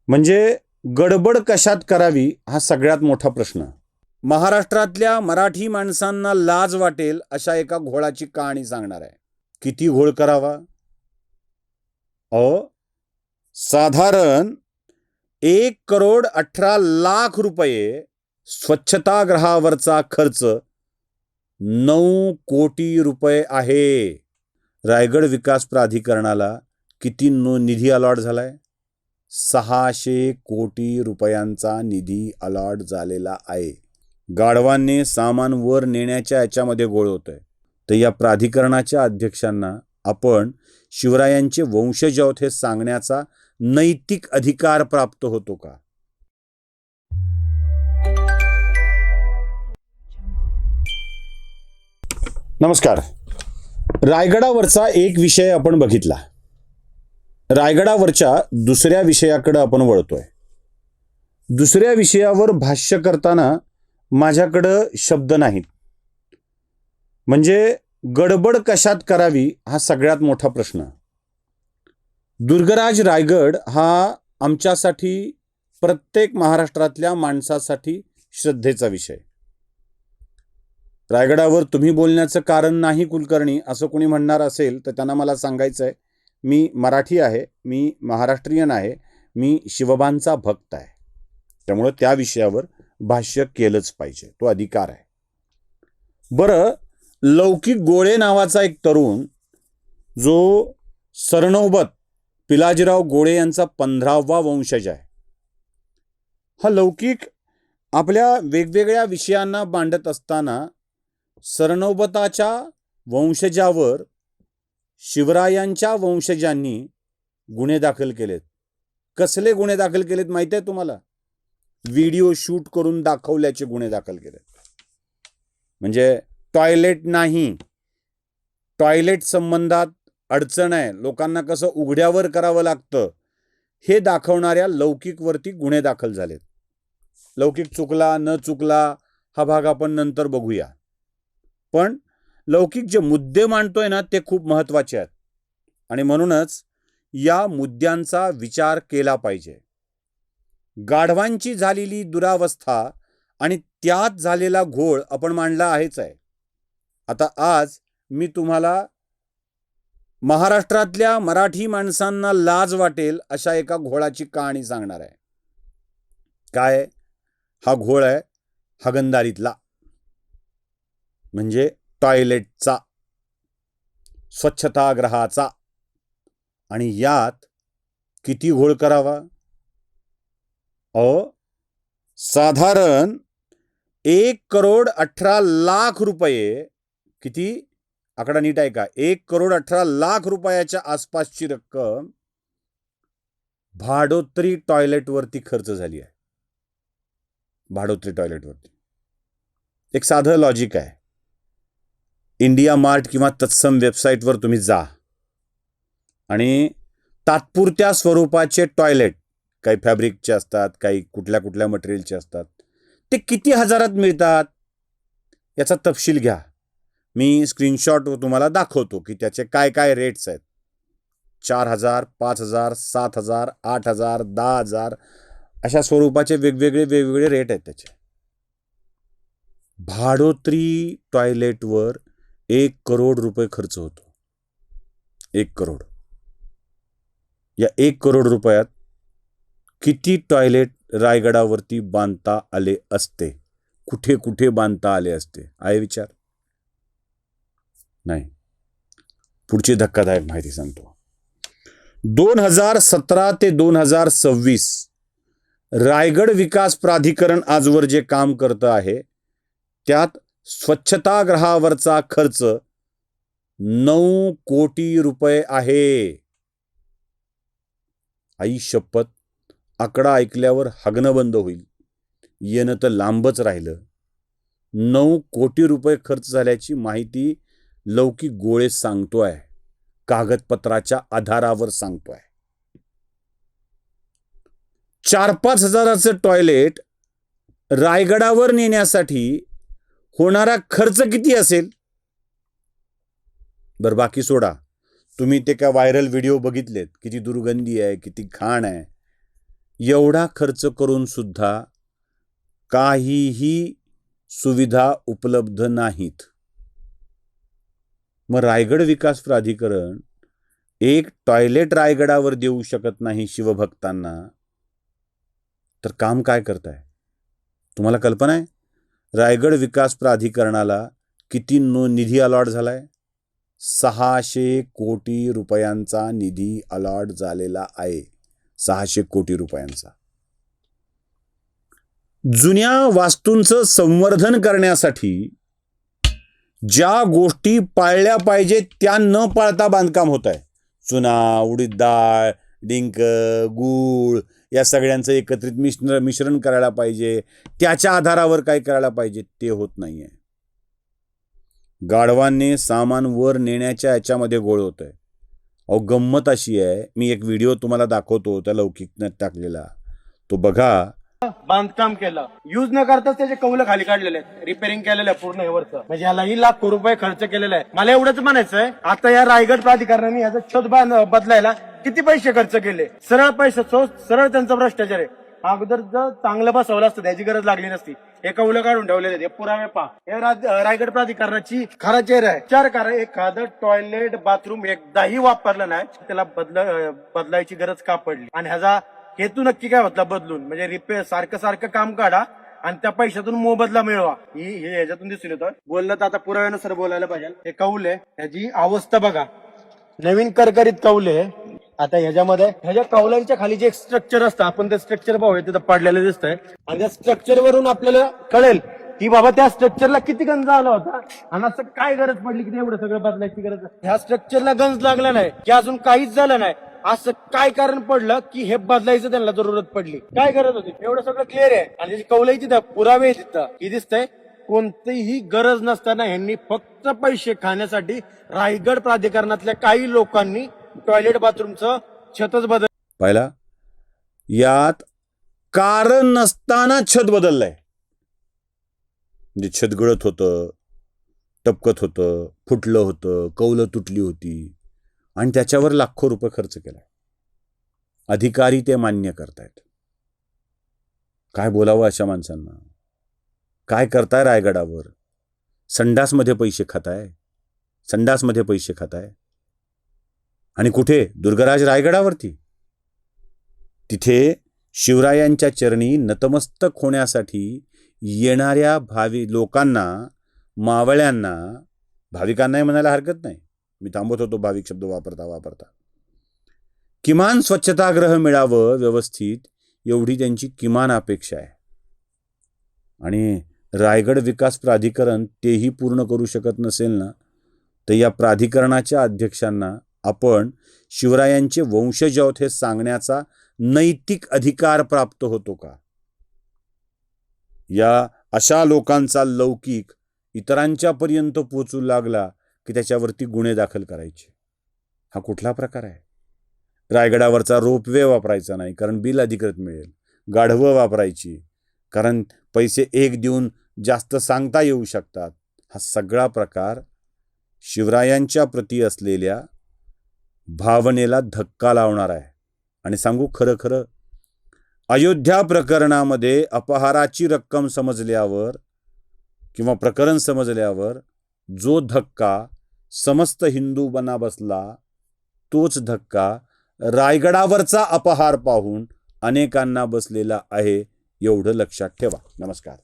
म्हणजे गडबड कशात करावी हा सगळ्यात मोठा प्रश्न. महाराष्ट्रातल्या मराठी माणसांना लाज वाटेल अशा एका घोळाची कहाणी सांगणार आहे. किती घोळ करावा? साधारण 1,18,00,000 स्वच्छतागृहावरचा खर्च 9 कोटी रुपये आहे. रायगड विकास प्राधिकरणाला किती निधी अलॉट झालाय? 600 कोटी रुपयांचा निधी अलॉट झालेला आहे. गाढवांनी सामान वर नेण्याच्या याच्यामध्ये घोळ होतोय. तर या प्राधिकरणाच्या अध्यक्षांना आपण शिवरायांचे वंशज आहोत हे सांगण्याचा नैतिक अधिकार प्राप्त होतो का? नमस्कार. रायगडावरचा एक विषय आपण बघितला. रायगडावरच्या दुसऱ्या विषयाकडे आपण वळतोय. दुसऱ्या विषयावर भाष्य करताना माझ्याकडं शब्द नाहीत. म्हणजे गडबड कशात करावी हा सगळ्यात मोठा प्रश्न. दुर्गराज रायगड हा आमच्यासाठी, प्रत्येक महाराष्ट्रातल्या माणसासाठी श्रद्धेचा विषय. रायगडावर तुम्ही बोलण्याचं कारण नाही कुलकर्णी असं कोणी म्हणणार असेल तर त्यांना मला सांगायचं आहे, मी मराठी आहे, मी महाराष्ट्रीयन आहे, मी शिवबांचा भक्त आहे. त्यामुळं त्या विषयावर भाष्य केलंच पाहिजे, तो अधिकार आहे. बरं, लौकिक गोळे नावाचा एक तरुण, जो सरनौबत पिलाजीराव गोळे यांचा 15वा वंशज आहे. हा लौकिक आपल्या वेगवेगळ्या विषयांना मांडत असताना सरनौबताच्या वंशजावर शिवरायांच्या वंशजांनी गुन्हे दाखल केलेत. कसले गुन्हे दाखल केलेत माहिती आहे तुम्हाला? व्हिडिओ शूट करून दाखवल्याचे गुन्हे दाखल केलेत. म्हणजे टॉयलेट नाही, टॉयलेट संबंधात अडचण आहे, लोकांना कसं उघड्यावर करावं लागतं हे दाखवणाऱ्या लौकिकवरती गुन्हे दाखल झालेत. लौकिक चुकला न चुकला हा भाग आपण नंतर बघूया. पण लौकिक जे मुद्दे मांडतोय ना ते खूप महत्त्वाचे आहेत आणि म्हणूनच या मुद्द्यांचा विचार केला पाहिजे. गाढवांची झालेली दुरावस्था आणि त्यात झालेला घोळ आपण मांडला आहेच आहे. आता आज मी तुम्हाला महाराष्ट्रातल्या मराठी माणसांना लाज वाटेल अशा एका घोळाची कहाणी सांगणार आहे. काय? हा घोळ आहे हागणदारीतला, म्हणजे टॉयलेटचा, स्वच्छतागृहाचा. आणि यात किती घोळ करावा? साधारण 1,18,00,000 रुपये. किती? आकडा नीट आहे का? 1,18,00,000 रुपयाच्या आसपासची रक्कम भाडोत्री टॉयलेटवरती खर्च झाली आहे. भाडोत्री टॉयलेटवरती. एक साधं लॉजिक आहे. इंडिया मार्ट किंवा तत्सम वेबसाईटवर तुम्ही जा आणि तात्पुरत्या स्वरूपाचे टॉयलेट, काही फॅब्रिकचे असतात, काही कुठल्या कुठल्या मटेरियलचे असतात, ते किती हजारात मिळतात याचा तपशील घ्या. मी स्क्रीनशॉट तुम्हाला दाखवतो की त्याचे काय काय रेट्स आहेत. 4,000, 5,000, 7,000, 8,000, 10,000 अशा स्वरूपाचे वेगवेगळे रेट आहेत त्याचे. भाडोत्री टॉयलेटवर 1 करोड रुपये खर्च होतो. 1 करोड. या 1 करोड रुपयात किती टॉयलेट रायगडावरती बांधता आले असते? कुठे कुठे बांधता आले असते? आहे विचार? नाही. पुढची धक्कादायक माहिती सांगतो. 2017 ते 2026 रायगड विकास प्राधिकरण आजवर जे काम करतं आहे त्यात स्वच्छतागृहावरचा खर्च 9 कोटी रुपये आहे. आई शपथ, आकडा ऐकल्यावर हगणं बंद होईल. येणं तर लांबच राहिलं. 9 कोटी रुपये खर्च झाल्याची माहिती लौकिक गोळे सांगतोय, कागदपत्राच्या आधारावर सांगतोय. 4-5 हजाराचं टॉयलेट रायगडावर नेण्यासाठी होणारा खर्च किती असेल? बरं, बाकी सोडा. तुम्ही ते काय व्हायरल व्हिडिओ बघितलेत? किती दुर्गंधी आहे, किती घाण आहे. एवढा खर्च करून सुद्धा काहीही सुविधा उपलब्ध नाहीत. मग रायगड विकास प्राधिकरण एक टॉयलेट रायगडावर देऊ शकत नाही शिवभक्तांना, तर काम काय करताय? तुम्हाला कल्पना आहे रायगड विकास प्राधिकरणाला किती निधी अलॉट झालाय? 600 कोटी रुपयांचा निधी अलॉट झालेला आहे. 600 कोटी रुपयांचा. जुन्या वास्तूंचं संवर्धन करण्यासाठी ज्या गोष्टी पाळल्या पाहिजेत त्या न पाळता बांधकाम होत आहे. चुना, उडीद डाळ, डिंक, गूळ या सगळ्यांचं एकत्रित मिश्रण करायला पाहिजे. त्याच्या आधारावर काय करायला पाहिजे ते होत नाहीये. गाढवांनी सामान वर नेण्याच्या याच्यामध्ये गोळ होत आहे. अहो गंमत अशी आहे, मी एक व्हिडिओ तुम्हाला दाखवतो त्या लौकिकने टाकलेला, तो बघा. बांधकाम केलं, युज न करताच त्याचे कौलं खाली काढलेले आहेत, रिपेअरिंग केलेलं आहे पूर्ण हे वरचं. म्हणजे यालाही लाखो रुपये खर्च केलेला आहे. मला एवढंच म्हणायचंय, आता या रायगड प्राधिकरणाने याचं छत बदलायला किती पैसे खर्च केले? सरळ पैसे, सरळ त्यांचा भ्रष्टाचार आहे. अगोदर जर चांगलं बसवलं असतं त्याची गरज लागली नसती. हे कौलं काढून ठेवलेले हे पुरावे पहा. हे रायगड प्राधिकरणाची खरा चेहरा आहे. विचार करा, एखादं टॉयलेट बाथरूम एकदाही वापरलं नाही त्याला बदलायची गरज का पडली? आणि ह्याचा हेतू नक्की काय होता बदलून? म्हणजे रिपेअर सारखं काम काढा आणि त्या पैशातून मोबदला मिळवा, ही ह्याच्यातून दिसून येतं. बोललं तर आता पुराव्यानुसार बोलायला पाहिजे. हे कौल आहे, ह्याची अवस्था बघा, नवीन करकरीत कौल आहे. आता ह्याच्या कौलांच्या खाली जे स्ट्रक्चर असतं, आपण ते स्ट्रक्चर पाहूया, तिथं पडलेलं दिसतंय. आणि त्या स्ट्रक्चर वरून आपल्याला कळेल की बाबा त्या स्ट्रक्चरला किती गंज आला होता आणि असं काय गरज पडली की एवढं सगळं बदलायची गरज. ह्या स्ट्रक्चरला गंज लागला नाही की अजून काहीच झालं नाही, असं काय कारण पडलं की हे बदलायचं त्यांना जरूरत पडली? काय गरज होती? एवढं सगळं क्लिअर आहे. आणि त्याची कौलही तिथं, पुरावे तिथं ही दिसतंय. कोणतीही गरज नसताना ह्यांनी फक्त पैसे खाण्यासाठी रायगड प्राधिकरणातल्या काही लोकांनी टॉयलेट बाथरूमचं छतच बदल पाहिला. यात कारण नसताना छत बदललंय. म्हणजे छत गळत होतं, टपकत होतं, फुटलं होतं, कौलं तुटली होती आणि त्याच्यावर लाखो रुपये खर्च केलाय. अधिकारी ते मान्य करतायत. काय बोलावं अशा माणसांना? काय करताय रायगडावर? संडासमध्ये पैसे खाताय. आणि कुठे? दुर्गराज रायगडावरती. तिथे शिवरायांच्या चरणी नतमस्तक होण्यासाठी येणाऱ्या भावी लोकांना, मावळ्यांना, भाविकांनाही म्हणायला हरकत नाही, मी थांबत होतो भाविक शब्द वापरता किमान स्वच्छतागृह मिळावं व्यवस्थित, एवढी त्यांची किमान अपेक्षा आहे. आणि रायगड विकास प्राधिकरण तेही पूर्ण करू शकत नसेल ना, तर या प्राधिकरणाच्या अध्यक्षांना आपण शिवरायांचे वंशज आहोत हे सांगण्याचा नैतिक अधिकार प्राप्त होतो का? या अशा लोकांचा लौकिक इतरांच्या पर्यंत पोचू लागला की त्याच्यावरती गुन्हे दाखल करायचे. हा कुठला प्रकार आहे? रायगडावरचा रोपवे वापरायचा नाही कारण बिल अधिकृत मिळेल. गाढवं वापरायची कारण पैसे एक देऊन जास्त सांगता येऊ शकतात. हा सगळा प्रकार शिवरायांच्या प्रती असलेल्या भावनेला धक्का लावणार आहे. आणि सांगू खरं, अयोध्या प्रकरणामध्ये अपहाराची रक्कम समजल्यावर किंवा प्रकरण समजल्यावर जो धक्का समस्त हिंदूंना बसला, तोच धक्का रायगडावरचा अपहार पाहून अनेकांना बसलेला आहे, एवढं लक्षात ठेवा. नमस्कार.